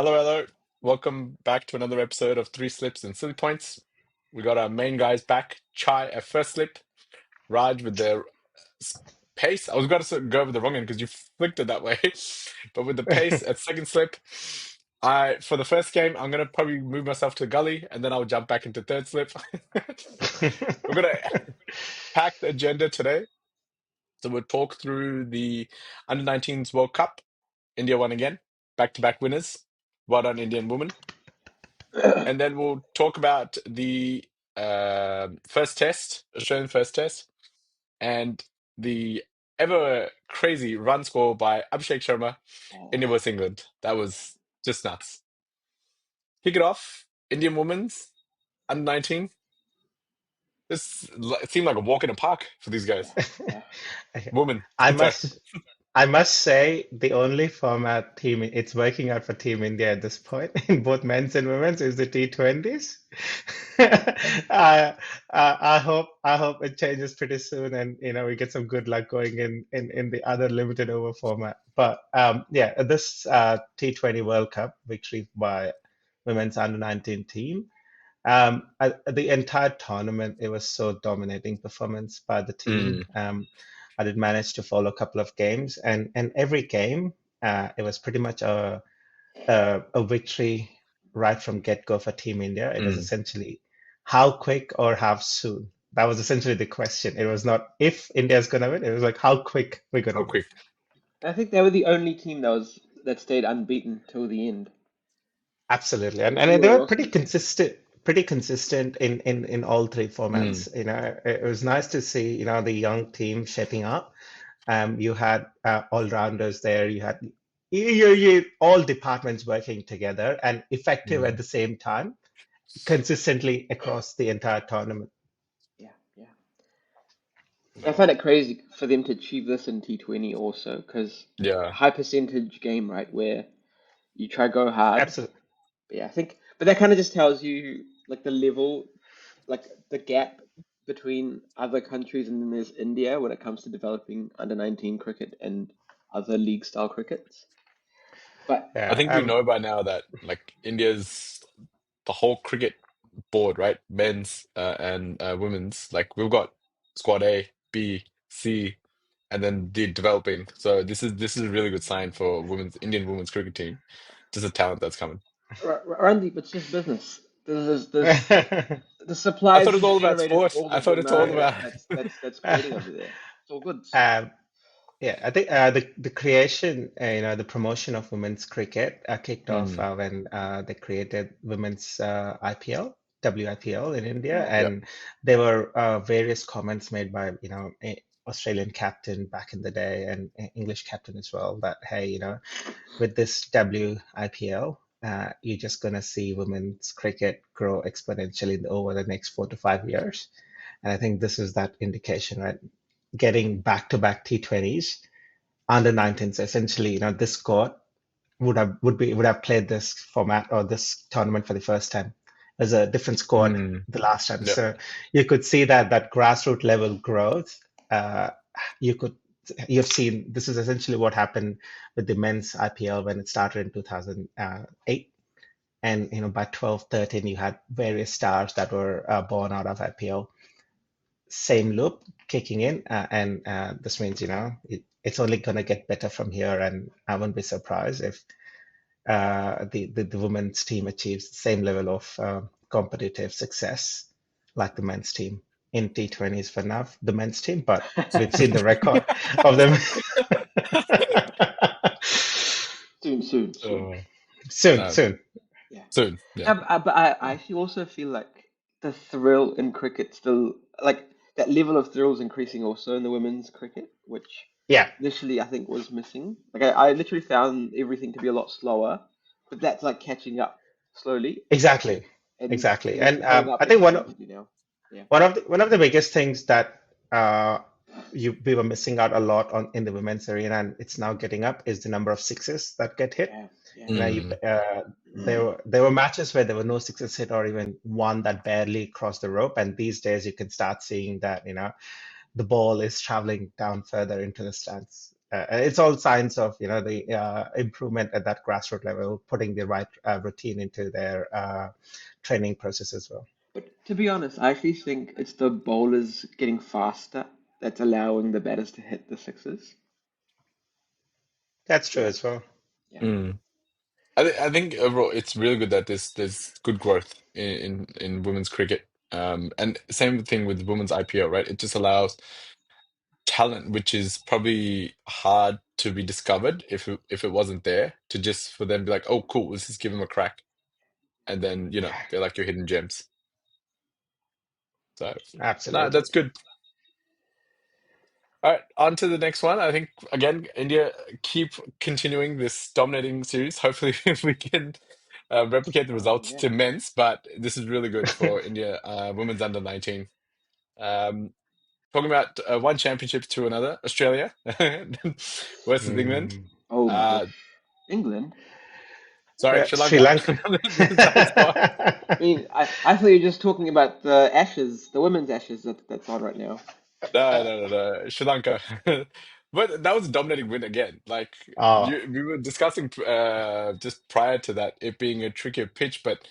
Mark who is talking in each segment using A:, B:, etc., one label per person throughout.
A: Hello, hello. Welcome back to another episode of Three Slips and Silly Points. We got our main guys back. Chai at first slip, Raj with the s- pace. I was going to go with the wrong end because you flicked it that way, but with the pace at second slip. I for the first game, I'm gonna probably move myself to gully, and then I'll jump back into third slip. We're gonna pack the agenda today, so we'll talk through the under-19s World Cup. India won again, back-to-back winners. Well done, Indian women. And then we'll talk about the first test, Australian first test, and the ever crazy run score by Abhishek Sharma, India vs England. That was just nuts. Kick it off, Indian women's under 19. It seemed like a walk in the park for these guys.
B: Yeah.
A: Women,
C: I
A: sorry.
C: must I must say the only format it's working out for Team India at this point in both men's and women's is the T20s. I hope it changes pretty soon and we get some good luck going in the other limited over format. But yeah, this T20 World Cup victory by women's under 19 team. The entire tournament, it was so dominating performance by the team.
A: Mm,
C: I did manage to follow a couple of games, and every game, it was pretty much a victory right from get-go for Team India. It was
A: mm.
C: essentially how quick or how soon. That was essentially the question. It was not if India's gonna win, it was like how quick we're gonna
A: So
C: win.
A: quick.
B: I think they were the only team that stayed unbeaten till the end.
C: Absolutely. And they
B: Everywhere
C: were
B: else was
C: pretty consistent in all three
A: Mm,
C: formats. It was nice to see, the young team shaping up. You had all-rounders there. You had all departments working together and effective at
A: mm.
C: the same time, consistently across the entire tournament.
B: yeah, yeah. I find it crazy for them to achieve this in T20 also, because
A: Yeah.
B: high percentage game, right, where you try go hard.
C: Absolutely.
B: But yeah, but that kind of just tells you like the level, like the gap between other countries, and then there's India when it comes to developing under 19 cricket and other league style crickets. But
A: I
C: Yeah.
A: think we know by now that like India's the whole cricket board, right? Men's and women's. Like we've got squad A, B, C, and then the developing. So this is a really good sign for women's Indian women's cricket team. Just the talent that's coming.
B: Randy, it's just business. There's the supply
A: I
B: is
A: thought it was
B: being
A: all about
B: generated for
A: sport.
B: all
A: I
B: the
A: thought it's all
B: demand
A: about
B: that's creating over there. It's all good.
C: Um, Yeah, I think the creation, the promotion of women's cricket kicked off
A: Mm,
C: when they created women's IPL, WIPL in India,
B: Yeah.
A: yeah.
C: and there were various comments made by, Australian captain back in the day and English captain as well that, hey, with this WIPL, you're just gonna see women's cricket grow exponentially over the next 4 to 5 years. And I think this is that indication, right? Getting back-to-back T20s under 19s, essentially, this squad would have played this format or this tournament for the first time as a different squad
A: Mm,
C: the last time.
A: yeah.
C: So you could see that grassroots level growth. Uh, you could you've seen this is essentially what happened with the men's IPL when it started in 2008. And by 12, 13, you had various stars that were born out of IPL, same loop kicking in, and this means it's only going to get better from here, and I wouldn't be surprised if the women's team achieves the same level of competitive success like the men's team in T20s for now, the men's team, but we've seen the record of them
B: Soon.
A: Uh,
C: soon,
A: no,
C: soon.
B: Yeah.
A: soon. Yeah.
B: But I actually also feel like the thrill in cricket still like that level of thrill is increasing also in the women's cricket, which
C: Yeah,
B: initially I think was missing. Like I literally found everything to be a lot slower, but that's like catching up slowly,
C: exactly,
B: and
C: exactly.
B: it's
C: And
B: paying up
C: I think
B: exponentially now. Yeah.
C: one of the biggest things that uh, we were missing out a lot on in the women's arena, and it's now getting up, is the number of sixes that get hit.
B: Yeah. Yeah.
C: You know, you,
A: Mm,
C: there were matches where there were no sixes hit, or even one that barely crossed the rope. And these days, you can start seeing that the ball is traveling down further into the stands. It's all signs of the improvement at that grassroots level, putting the right routine into their training process as well.
B: But to be honest, I actually think it's the bowlers getting faster that's allowing the batters to hit the sixes.
C: That's true
B: Yeah,
C: as well.
B: yeah.
A: Mm. I think overall it's really good that there's good growth in women's cricket. And same thing with women's IPL, right? It just allows talent, which is probably hard to be discovered if it wasn't there, to just for them to be like, oh, cool, let's just give them a crack, and then they're like your hidden gems. So no,
C: Absolutely.
A: that's good. All right, on to the next one. I think again, India keep continuing this dominating series. Hopefully, we can replicate the
B: Oh
A: results
B: yeah.
A: to men's, but this is really good for India, women's under 19. Um, talking about one championship to another, Australia versus England.
C: Mm.
B: Oh my
A: Uh,
B: gosh. England?
A: sorry, Sri
C: Sri
A: Lanka.
C: Lanka.
A: That's fine.
B: I mean, I thought you were just talking about the Ashes, the women's Ashes that's on right now.
A: No, Sri Lanka. But that was a dominating win again. Like
C: Oh,
A: we were discussing just prior to that, it being a trickier pitch, but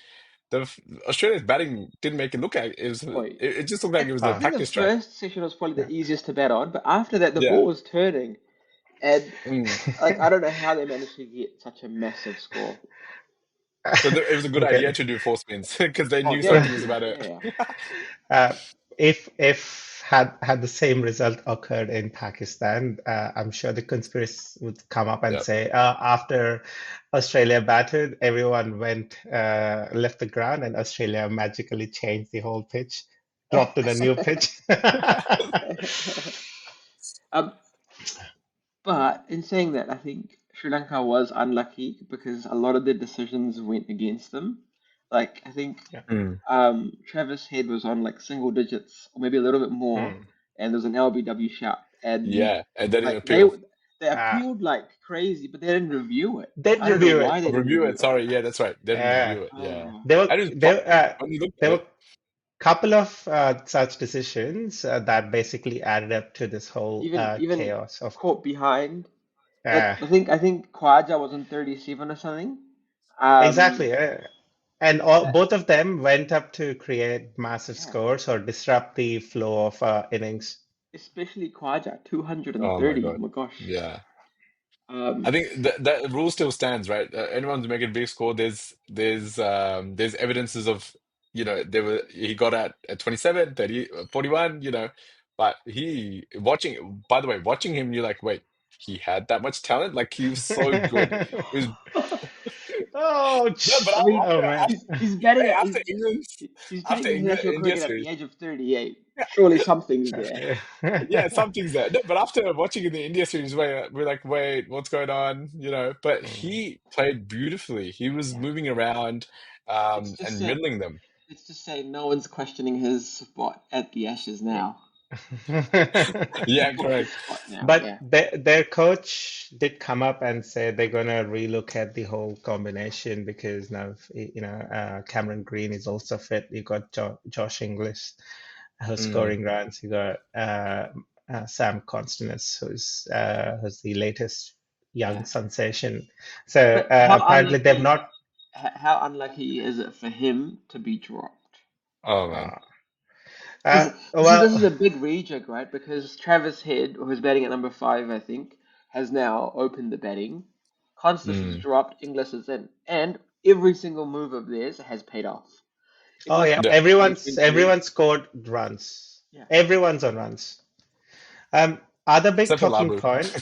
A: Australia's batting didn't make it look like it was.
B: Boy,
A: It just looked like it was a
B: I think the
A: practice track.
B: first session was probably the easiest to bat on, but after that, the
A: Yeah.
B: ball was turning, and
A: Mm.
B: like I don't know how they managed to get such a massive score.
A: So it was a good idea
C: okay.
A: to do four spins because they
B: Oh,
A: knew something was
B: definitely,
A: about it.
B: yeah.
C: Uh, if had the same result occurred in Pakistan, I'm sure the conspiracists would come up and
A: Yeah.
C: say, after Australia batted, everyone left the ground, and Australia magically changed the whole pitch, dropped in a new pitch.
B: Um, but in saying that, I think Sri Lanka was unlucky because a lot of the decisions went against them. Like I think
C: Yeah.
A: Mm.
B: Travis Head was on like single digits or maybe a little bit more,
C: Hmm.
B: and there's an LBW shot, and
A: Yeah, and they didn't
B: like they
A: appeal.
B: they
C: Uh,
B: appealed like crazy, but they didn't review it.
C: they'd
B: I don't know
C: review
B: why
C: it.
B: they didn't
A: Review
B: review
A: it.
B: it.
A: Sorry, yeah, that's right. They didn't
C: Yeah.
A: review it. Yeah,
B: Oh,
C: There were
A: and it was
C: there
A: when you looked
C: there
A: at
C: were
A: it.
C: couple of such decisions that basically added up to this whole
B: even
C: chaos of
B: caught behind. Like
C: uh,
B: I think Khwaja was on 37 or something. Um,
C: exactly. And
B: that
C: both of them went up to create massive
B: yeah,
C: scores or disrupt the flow of innings.
B: especially Khwaja,
A: Oh my
B: 230. Oh
A: God.
B: my gosh.
A: Yeah. I
B: Um,
A: think that rule still stands, right? Anyone who's making a big score, there's evidences of, he got at 27, 30, 41, but he watching, by the way, watching him, you're like, wait, he had that much talent? Like he was so good. It was no, but
C: Ouch!
B: I mean,
C: Oh man.
B: he's betting
A: hey,
B: at he's
A: after
B: playing
A: England
B: international
A: India
B: cricket at the
A: series.
B: age of 38. Surely something's there.
A: Yeah, something's there. No, but after watching in the India series, where we're like, wait, what's going on? But
C: Mm.
A: he played beautifully. He was
B: Yeah,
A: moving around,
B: it's just
A: and
B: say
A: middling them.
B: it's just say no one's questioning his spot at the Ashes now. His
A: Yeah,
B: top pick
A: correct.
B: spot now.
C: But
B: Yeah,
C: their coach did come up and say they're gonna relook at the whole combination because now, Cameron Green is also fit. You got Josh Inglis who's
A: Mm,
C: scoring runs. You got Sam Constance, who's the latest young
B: yeah.
C: sensation. So
B: But how
C: apparently they've
B: unlucky
C: not.
B: how unlucky is it for him to be dropped?
A: oh man.
C: Uh,
B: Because this
C: well,
B: is a big rejig, right? Because Travis Head, who's batting at number five, I think, has now opened the batting. Constance is
A: Mm,
B: dropped, Inglis is in, and every single move of theirs has paid off. It
C: oh
B: must
C: yeah,
B: be
A: yeah.
C: everyone scored runs.
B: yeah.
C: Everyone's on runs. Other big
A: Except for
C: talking
A: Labu.
C: point.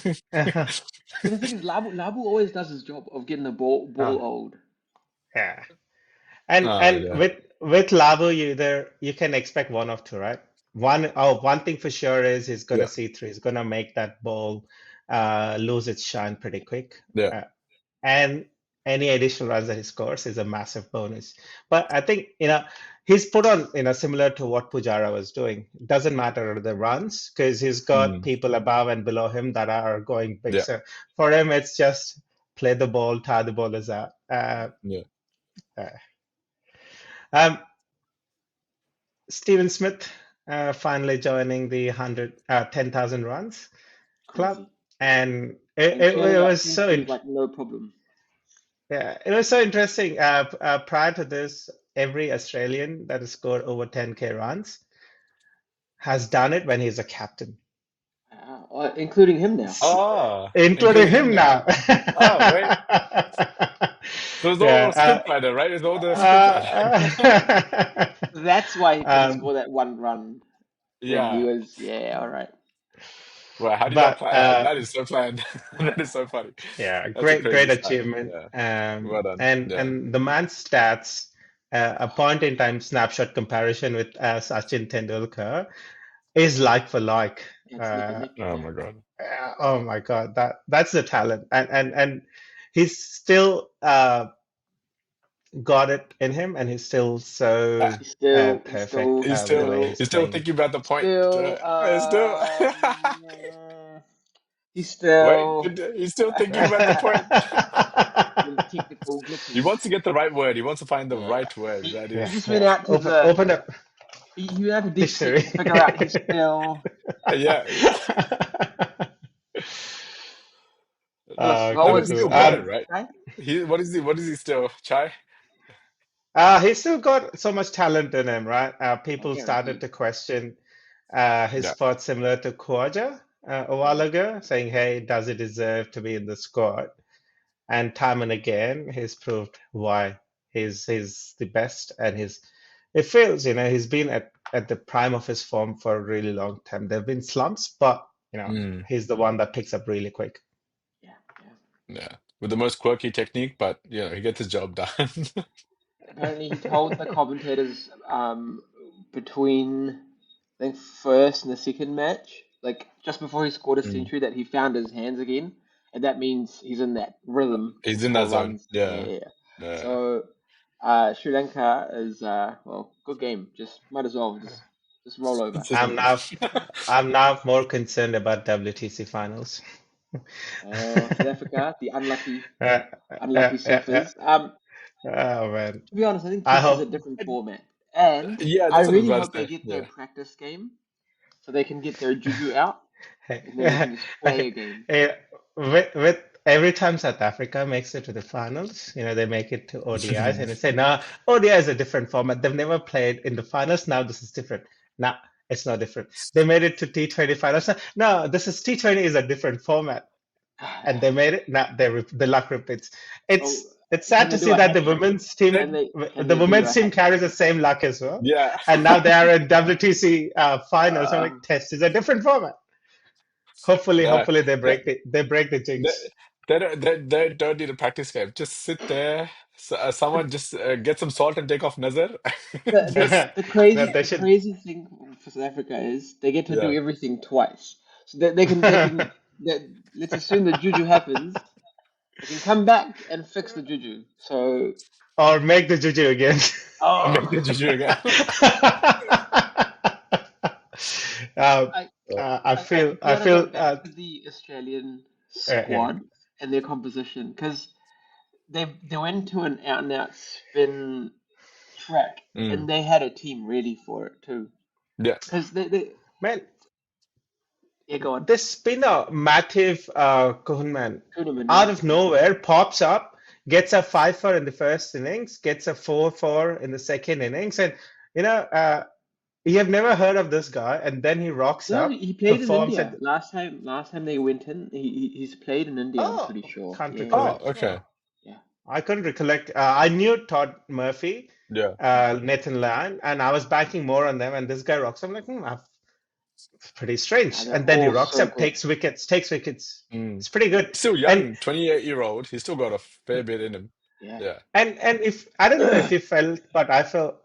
B: But the thing is, Labu always does his job of getting the ball
C: Oh,
B: old.
C: yeah. And
A: Yeah,
C: with Labu, you can expect one of two, right? One thing for sure is he's gonna
A: yeah,
C: see through. He's gonna make that ball lose its shine pretty quick.
A: yeah.
C: Uh, and any additional runs that he scores is a massive bonus. But I think, he's put on, similar to what Pujara was doing. Doesn't matter the runs because he's got
A: Mm,
C: people above and below him that are going big.
A: yeah,
C: So for him, it's just play the ball, tie the ballers out.
A: yeah.
C: Uh, um, Steven Smith finally joining the 10,000 runs club.
B: Crazy.
C: and
B: and
C: it
B: churning out
C: was so
B: centuries like no problem.
C: yeah, it was so interesting. Prior to this, every Australian that has scored over 10K runs has done it when he's a captain,
B: Including him now.
A: Ah,
C: including
A: including him
C: him
A: now.
C: now.
A: Oh, wait. So it's all
C: Yeah.
A: script writer, right? It's all the script writer.
C: Uh,
B: That's why he couldn't
C: um,
B: score that one run when he
A: Yeah.
B: was, yeah, all right.
A: Well, how did y'all
C: but
A: plan? That is so planned. That is so funny.
C: yeah,
A: That's a
C: great
A: crazy stat.
C: achievement.
A: Yeah. Well done. Yeah.
C: And the man's stats, a point in time snapshot comparison with Sachin Tendulkar is like for like.
B: It's neck and
C: Uh,
B: neck,
A: Oh
B: yeah.
A: my God.
C: oh my God, that's the talent, and he's still got it in him, and he's still so
B: He's still, he's
C: perfect
B: still, he's
C: with the
A: He's
C: way
B: still,
C: he's
A: still
C: playing.
A: thinking about the point.
B: still,
A: Still.
B: he's
A: Wait,
B: still,
A: he's still thinking about the point.
B: the technical
A: He
B: glitches.
A: wants to get the right word. He wants to find the
B: Yeah.
A: right word. That
B: He
C: Yeah,
A: is,
B: just went
C: yeah.
B: out to
C: Open up
B: he went out to Deep Seek
C: dictionary.
B: to figure out he's still,
A: yeah.
B: what
A: No,
C: Cool,
A: but
B: was
A: he's
B: he
C: cool.
A: still got it,
B: still,
A: right?
B: right?
A: What is he still? Chai?
C: He's still got so much talent in him, right?
B: Oh,
C: People started
B: guaranteed.
C: to question his
A: Yeah.
C: spot similar to Khawaja a while
B: Mm.
C: ago, saying, "Hey, does he deserve to be in the squad?" And time and again, he's proved why he's the best, and it feels, he's been at the prime of his form for a really long time. There've been slumps, but
A: Mm,
C: he's the one that picks up really quick.
B: Yeah, yeah.
A: yeah. With the most quirky technique, but he gets his job done.
B: Apparently, he told the commentators between I think first and the second match, like just before he scored a
A: Mm.
B: century, that he found his hands again, and that means he's in that rhythm to
A: He's in that
B: score
A: zone.
B: runs. Yeah,
A: Yeah.
B: yeah, yeah.
A: Yeah.
B: So Sri Lanka is well, good game. Just might as well just roll over.
A: It's just
C: I'm now I'm now more concerned about WTC finals.
B: South Africa, the unlucky
C: Uh,
B: unlucky
C: yeah.
B: surfers.
C: Oh man,
B: To be honest, I think
C: I
B: Test is a
C: hope.
B: different format, and
A: yeah,
B: I
A: that's what I was
B: really
A: about
B: hope
A: to
B: they
A: say.
B: get their
A: Yeah.
B: practice game so they can get their juju out and then they can just play a game.
C: Eh, with every time South Africa makes it to the finals, they make it to ODIs, and they say, "No, ODI is a different format. They've never played in the finals. Now this is different." No, it's not different. They made it to T20 finals. No, this is T20 is a different format, and they made it. Now the luck repeats.
B: Oh,
C: It's
B: can
C: sad
B: they
C: to
B: do
C: see
B: a
C: that
B: hat trick? Can
C: the
B: they do
C: women's
B: a
C: team
B: hat trick?
C: carries the same luck as well,
A: Yeah.
C: and now they are in WTC finals. I'm
B: Uh,
C: like, Test is a different format. Hopefully,
A: Yeah.
C: hopefully
A: That,
C: they break the
A: that,
C: jinx.
A: they don't need a practice game. Just sit there. Someone just get some salt and take off Nazar. Just,
B: the
C: No,
B: crazy
C: they
B: the
C: should.
B: crazy thing for South Africa is they get to do
A: yeah.
B: everything twice. So they can let's assume the juju happens. They can come back and fix the juju. So
C: Or make the juju again.
A: Make the
B: oh,
A: juju again.
C: um,
B: I
C: I
B: we
C: I
B: gotta go
C: feel
B: back to the Australian
C: yeah.
B: squad and their composition because they went to an out and out spin track
A: Mm.
B: and they had a team ready for it too.
A: Yeah.
B: Because they
C: Man,
B: yeah go on
C: this spinner, Mativ Kuhnman,
B: Kuhneman,
C: out
B: yeah.
C: of nowhere pops up, gets a 5-4 in the first innings, gets a 4-4 in the second innings, and you know, uh, you have never heard of this guy, and then he rocks
B: No,
C: up,
B: he played in
C: performs,
B: India
C: and
B: last time they went in. He's played in India. I'm
C: oh,
B: pretty sure.
C: can't
B: Yeah,
A: Oh,
C: recollect.
A: okay.
B: yeah.
C: I couldn't recollect. I knew Todd Murphy,
A: Yeah.
C: Nathan Lyon, and I was banking more on them. And this guy rocks. I'm like, pretty strange.
B: They're
C: And then he
B: all
C: rocks
B: so
C: up,
B: good.
C: takes wickets.
A: Mm.
C: It's pretty good.
A: Still
C: And
A: young, 28-year-old. He's still got a fair bit in him.
B: Yeah.
A: Yeah.
C: and if I don't know if you felt, but I felt,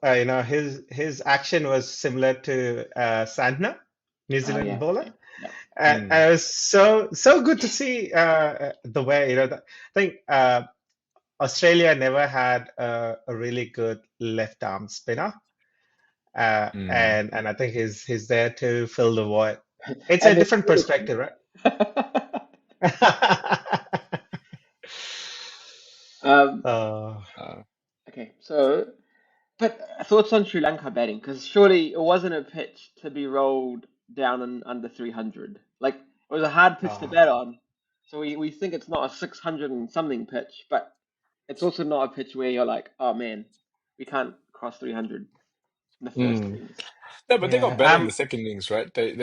C: his action was similar to Santner, New
B: Oh
C: Zealand
B: yeah,
C: bowler.
B: yeah, yeah.
A: Mm.
C: And it was so good to see the way I think. Australia never had a really good left arm spinner,
A: Mm.
C: and I think he's there to fill the void. It's a
B: And they're
C: different
B: finishing.
C: perspective, right?
B: um.
C: uh,
A: Uh,
B: Okay. So, but thoughts on Sri Lanka batting? Because surely it wasn't a pitch to be rolled down and under 300. Like it was a hard pitch to
C: uh,
B: bat on. So we think it's not a 600 and something pitch, but it's also not a pitch where you're like, oh man, we can't cross 300 in the first
A: Mm.
B: innings.
A: No, but they got
C: Yeah.
A: better in the second innings, right? They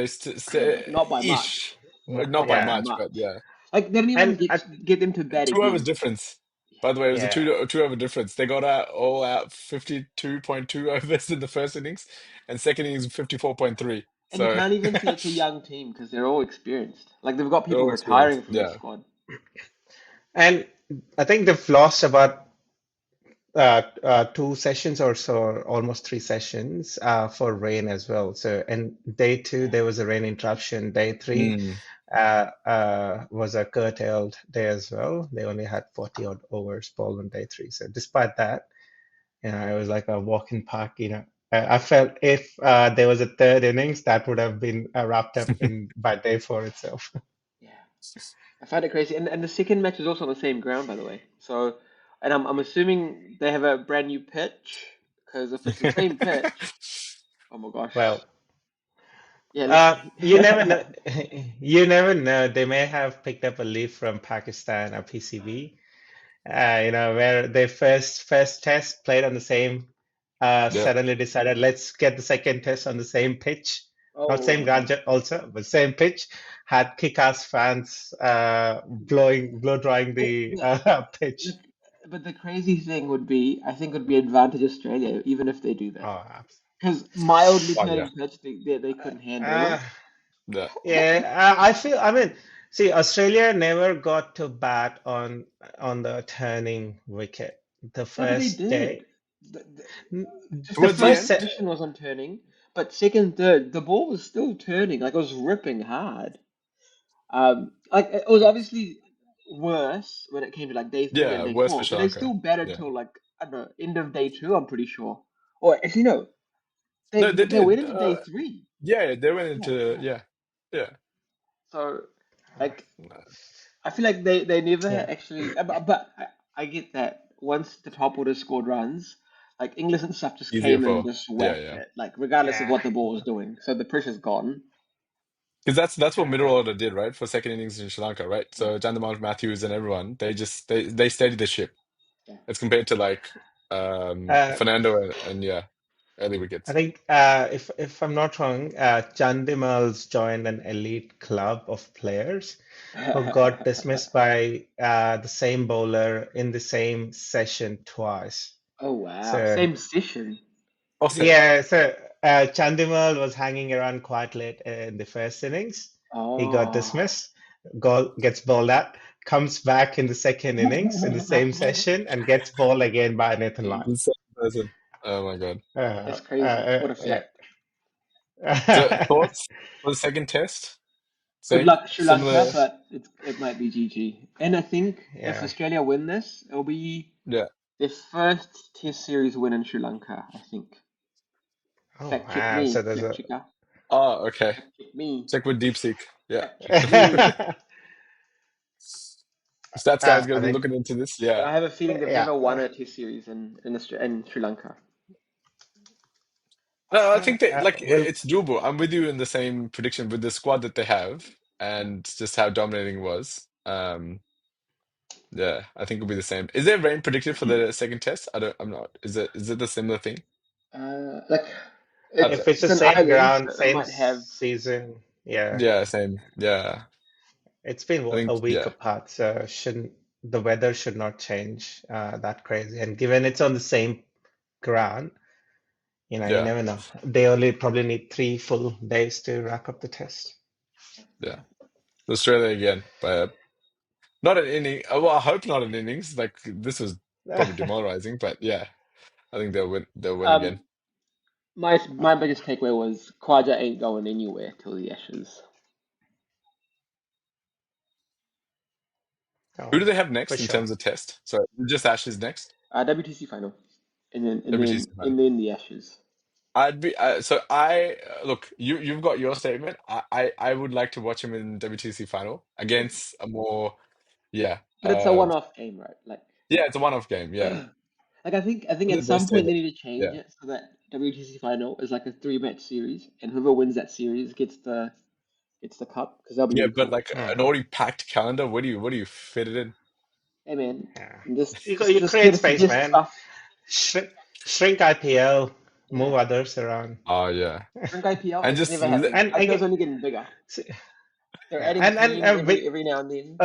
B: Not by much.
A: ish, not by
B: Not by
C: Yeah.
A: much, but
B: much.
A: yeah.
B: Like they didn't even
C: And
B: get them to bat
A: 2 overs
B: again.
A: difference. By the way, it was a
C: yeah.
A: two over difference. They got out all out 52.2 overs in the first innings, and second innings 54.3.
B: And you
A: So
B: can't even say it's a young team because they're all experienced. Like they've got
A: they're
B: people
A: all experienced.
B: retiring from their
A: Yeah.
B: squad.
C: And I think they've lost about 2 sessions or so, almost 3 sessions for rain as well. So, and day two,
B: Yeah.
C: there was a rain interruption. Day three
A: Mm.
C: was a curtailed day as well. They only had 40 odd overs ball on day three. So, despite that, it was like a walk in park. I felt if there was a third innings, that would have been wrapped up in by day four itself.
B: Yeah. I find it crazy. And the second match is also on the same ground, by the way. So, and I'm assuming they have a brand new pitch because if it's the same pitch, oh my gosh.
C: Well,
B: Yeah, let's.
C: you never know. You never know. They may have picked up a leaf from Pakistan or PCB. Where they first test played on the same,
A: Yeah.
C: suddenly decided let's get the second test on the same pitch, not
B: Oh
C: same
B: my gosh.
C: ground also, but same pitch. Had kick-ass fans blow drying
B: But
C: the
B: the,
C: pitch.
B: but the crazy thing would be, I think, would be advantage Australia, even if they do that.
C: Oh,
B: Because mildly
A: Oh yeah.
B: turning pitch, they couldn't handle
C: uh,
B: it.
A: Yeah.
C: yeah. I feel. I mean, see, Australia never got to bat on the turning wicket the
B: No, but they
C: first day.
B: did. Just the
C: The
A: Towards the
B: first
C: first
A: end.
C: set.
B: position was on turning, but second, third, the ball was still turning. Like it was ripping hard. Like it was obviously worse when it came to like day three and
A: Yeah.
B: day
A: Worse for
B: four,
A: Sri
B: but they
A: Lanka.
B: still batted
A: Yeah.
B: till like I don't know, end of day two. I'm pretty sure. Or actually, no,
A: No, they
B: they went
A: did.
B: into day three.
A: Yeah, they went
B: Yeah,
A: into
B: yeah.
A: yeah. Yeah.
B: So like I feel like they never
C: Yeah.
B: actually. But I get that once the top order scored runs, like England and stuff just
A: Easier
B: came and
A: for
B: just
A: yeah,
B: whacked
A: yeah.
B: it, like regardless of
C: Yeah.
B: what the ball was doing. So the pressure's gone.
A: Because that's what middle
C: Uh,
A: order did, right? For second innings in Sri Lanka, right?
B: Yeah,
A: So Chandramouli Matthews and everyone, they steadied the ship
B: yeah.
A: as compared to like
C: uh,
A: Fernando and yeah, early
C: I
A: wickets.
C: think if I'm not wrong, Chandimal's joined an elite club of players who got dismissed by the same bowler in the same session twice.
B: Oh wow,
C: So
B: same session.
A: Offset.
C: yeah, so Chandimal was hanging around quite late in the first innings. He got
B: Oh.
C: dismissed, gets bowled out, comes back in the second innings in the same session and gets bowled again by Nathan Lyon.
A: The same person. Oh my God.
B: That's crazy. What a
C: Yeah.
B: fact.
A: So thoughts for the second test?
B: Good
A: Same,
B: luck, Sri Lanka,
A: similar.
B: but it might be GG. And I think if
C: Yeah.
B: Australia win this, it'll be
A: Yeah.
B: their first Test series win in Sri Lanka, I think.
C: Oh
B: Fact check
C: wow.
B: me,
C: So there's
B: fact
C: a
B: checker.
A: Oh, okay.
B: Fact check me,
A: Check with DeepSeek. Yeah.
B: fact check me.
A: Stats guy's
C: I
A: gonna be
C: think
A: looking into this.
B: But
A: Yeah.
B: I have a feeling they've
C: yeah.
B: never won a Test series in Sri Lanka.
A: I think that like
C: Well,
A: it's doable. I'm with you in the same prediction with the squad that they have and just how dominating it was. Yeah, I think it'll be the same. Is there rain predicted for the second test? I'm not. Is it the similar thing?
B: Like
A: I don't
C: if
A: know.
C: it's the
B: it's an
C: same
B: island,
C: ground,
B: so it
C: same
B: might have.
C: season, yeah.
A: Yeah, same. Yeah.
C: It's been
A: I
C: what, a
A: think
C: week
A: yeah.
C: apart, so shouldn't the weather should not change that crazy. And given it's on the same ground, you
A: Yeah.
C: never know. They only probably need 3 full days to wrap up the test.
A: Yeah. Australia again, but not an inning. Well, I hope not an innings. Like this was probably demoralizing, but yeah, I think they'll win. They'll win again.
B: Um, my biggest takeaway was Khwaja ain't going anywhere till the Ashes.
A: Who do
C: Oh,
A: they have
C: for
A: next in
C: sure.
A: terms of test? Sorry, just Ashes next.
B: WTC final,
A: WTC.
B: and then the Ashes.
A: I'd be so I look. You've got your statement. I would like to watch him in WTC final against a more yeah
B: But it's a one-off game, right?
A: yeah. It's a one-off game. Yeah,
B: Like I think at
A: they
B: some
A: say
B: point
A: that.
B: they need to change
A: Yeah,
B: it so that WTC final is like a three-match series, and whoever wins that series gets the cup because that'll be
A: Yeah,
B: really
A: but
B: cool.
A: like
C: Yeah,
A: an already packed calendar, where do you fit it in?
B: Hey man,
C: yeah.
B: just
C: You create
B: get
C: space,
B: suggest
C: man.
B: stuff.
C: Shrink IPL, move
B: Yeah,
C: others around.
A: Oh yeah,
B: drink IPL.
A: and
B: It's
A: just
B: never happening.
C: And
B: IPL's
C: again,
B: only getting bigger. They're
C: yeah,
B: adding
C: and
B: teams every now and then.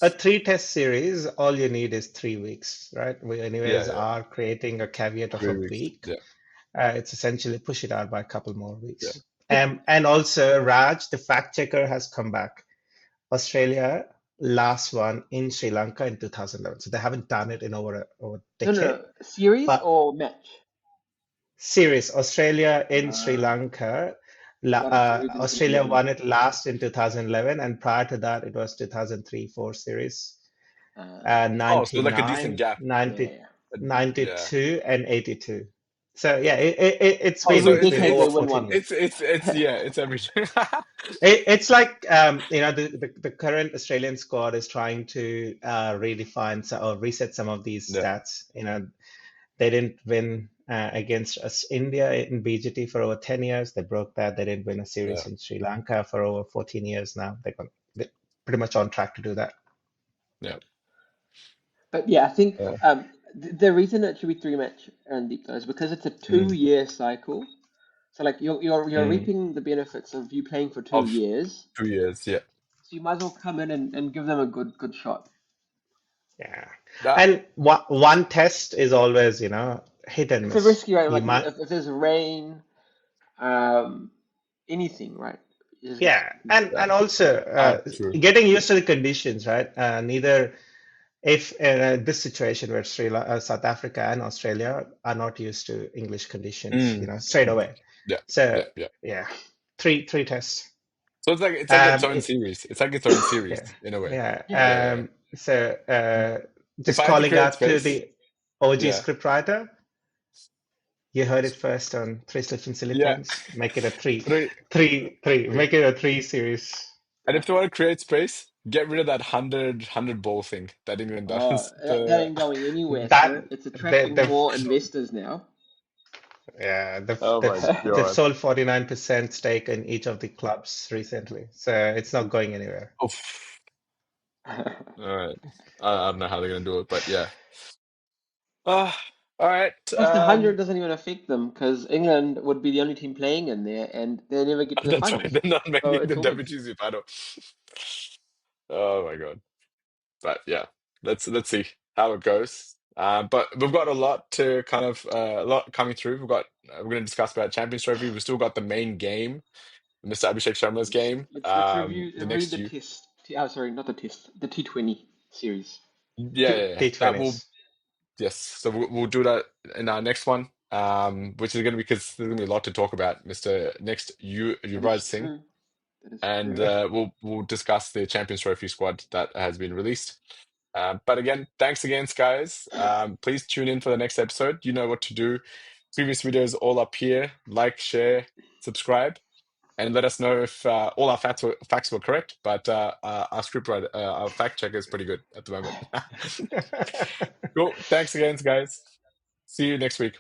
C: a three-test series, all you need is 3 weeks, right? We
A: yeah,
C: anyways
A: yeah,
C: are creating a caveat of a
A: 3 weeks.
C: week.
A: Yeah,
C: It's essentially push it out by a couple more
A: yeah.
C: weeks.
B: But
C: And also, Raj, the fact checker, has come back. Australia last one in Sri Lanka in 2011. So they haven't done it in over a decade.
B: no. Series
C: But
B: or match?
C: series, Australia in Sri
B: Uh,
C: Lanka,
B: a lot of series in
C: Australia
B: 2011.
C: won it last in 2011, and prior to that, it was 2003-4 series,
A: Oh, so like a decent
C: 99,
A: gap.
C: 90,
B: Yeah.
A: Uh, Yeah.
C: 92, and 82. So yeah,
B: Oh,
A: So
B: every
C: it's been
B: decade
C: over
B: they win
C: 14
B: one.
C: years.
A: it's everything.
C: It's like the current Australian squad is trying to redefine or reset some of these
A: Yeah,
C: stats. They didn't win against us India in BGT for over 10 years. They broke that. They didn't win a
A: yeah,
C: series in Sri Lanka for over 14 years now. They're pretty much on track to do that.
A: yeah.
B: But yeah, I think
A: Yeah.
B: the reason it should be three match and deep though is because it's a
A: Mm,
B: 2 year cycle. So like you're
A: mm.
B: reaping the benefits of you playing for two
A: Of
B: years.
A: 2 years, yeah.
B: So you might as well come in and give them a good shot.
C: Yeah.
A: That
C: And one test is always, hit and
B: It's a
C: miss.
B: risky, right?
C: You
B: Like
C: might,
B: if there's rain, um, anything, right?
C: yeah.
B: Is
C: And also
A: true.
C: getting used to the conditions, right? Neither if this situation where South Africa and Australia are not used to English conditions,
A: Mm,
C: straight
A: mm.
C: away.
A: Yeah,
C: So
A: yeah, yeah.
C: yeah, three tests.
A: So it's like its own
C: It,
A: series. It's like its own series
C: yeah,
A: in a way.
C: yeah.
B: Yeah.
A: Yeah, yeah.
C: So
A: If
C: just
A: I had to
C: calling
A: create
C: out to
A: space,
C: the OG
A: yeah,
C: scriptwriter, you heard it first on Three Slips and Silly
A: yeah.
C: Points. Make it a three,
A: Three,
C: three, three.
A: three.
C: Make it a three series.
A: And if they want to create space, get rid of that hundred ball thing that England does.
B: That
A: The
B: ain't going anywhere,
C: That
B: sir. It's
C: they,
B: attracting
C: they've
B: more investors now.
C: Yeah,
A: oh my
C: they've
A: God.
C: sold 49% stake in each of the clubs recently, so it's not going anywhere.
A: Oof. All right. I don't know how they're gonna do it, but yeah. Uh, all right.
B: Plus, the 100 doesn't even affect them because England would be the only team playing in there, and they never get to the
A: That's right.
B: finals.
A: They're not
B: So
A: making
B: it's
A: the
B: all good.
A: WGC final. Oh my God. But yeah, let's see how it goes. But we've got a lot to kind of a lot coming through. We're going to discuss about Champions Trophy. We've still got the main game, Mr. Abhishek Sharma's game.
B: Let's review
A: The
B: read
A: next
B: the
A: few,
B: test. Oh, sorry, not the test. The T20 series.
A: yeah. That will
C: T20s.
A: yes. So we'll do that in our next one. Which is going to be because there's going to be a lot to talk about, Mr. Next,
B: That is
A: Yuvraj Singh.
B: true. That is
A: And
B: true.
A: we'll discuss the Champions Trophy squad that has been released. But again, thanks again, guys. Please tune in for the next episode. You know what to do. Previous videos all up here. Like, share, subscribe, and let us know if all our facts were correct. But our scriptwriter, our fact checker is pretty good at the moment. Cool. Thanks again, guys. See you next week.